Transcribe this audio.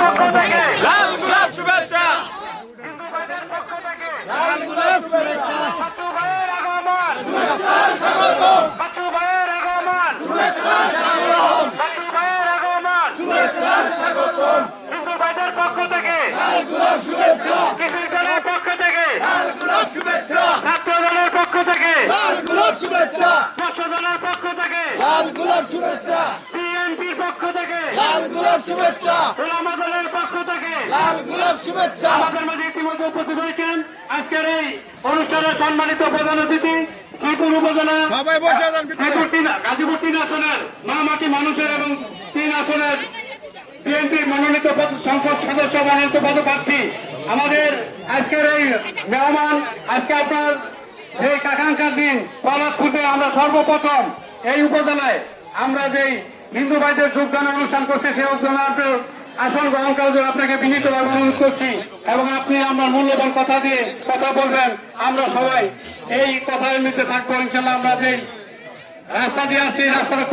পক্ষ থেকে লাল গোলাপ শুভেচ্ছা, হিন্দু ভাইদের পক্ষ থেকে লাল গোলাপ শুভেচ্ছা, বাচ্চু ভাইয়ের আগমন, স্বাগতম, বাচ্চু ভাইয়ের আগমন, স্বাগতম, বাচ্চু ভাইয়ের আগমন, স্বাগতম, হিন্দু ভাইদের পক্ষ থেকে লাল গোলাপ শুভেচ্ছা, কৃষক দলের পক্ষ থেকে লাল গোলাপ শুভেচ্ছা, ছাত্র দলের পক্ষ থেকে লাল গোলাপ শুভেচ্ছা, মৎস্য দলের পক্ষ থেকে লাল গোলাপ শুভেচ্ছা, বিএনপির পক্ষ থেকে লাল গোলাপ শুভেচ্ছা, ওলামা দলের পক্ষ থেকে লাল গোলাপ শুভেচ্ছা। আমাদের মাঝে ইতিমধ্যে উপস্থিত হয়েছেন আজকের এই অনুষ্ঠানের সম্মানিত প্রধান অতিথি শ্রীপুর উপজেলা সবাই বসে যান ভিতরে। গাজীপুর 3 আসনের মামাটি মানুষের এবং 3 আসনের বিএনপির মনোনীত সংসদ সদস্য মনোনীত পদপ্রার্থী আমাদের আজকের এই মেহমান, আজকে আপনার সেই কাকাঙ্ক্ষার দিন পলাশপুরে আমরা সর্বপ্রথম এই উপজেলায় আমরা যেই হিন্দু ভাইদের যোগদান অনুষ্ঠান করছি সেই অনুষ্ঠানে আসন গ্রহণ করার জন্য আপনাকে বিনীতভাবে অনুরোধ করছি এবং আপনি আমার মূল্যবান কথা দিয়ে কথা বলবেন। আমরা সবাই এই কথার নিচে থাকবো ইনশাল্লাহ। আমরা যেই রাস্তা দিয়ে আসছি রাস্তাটা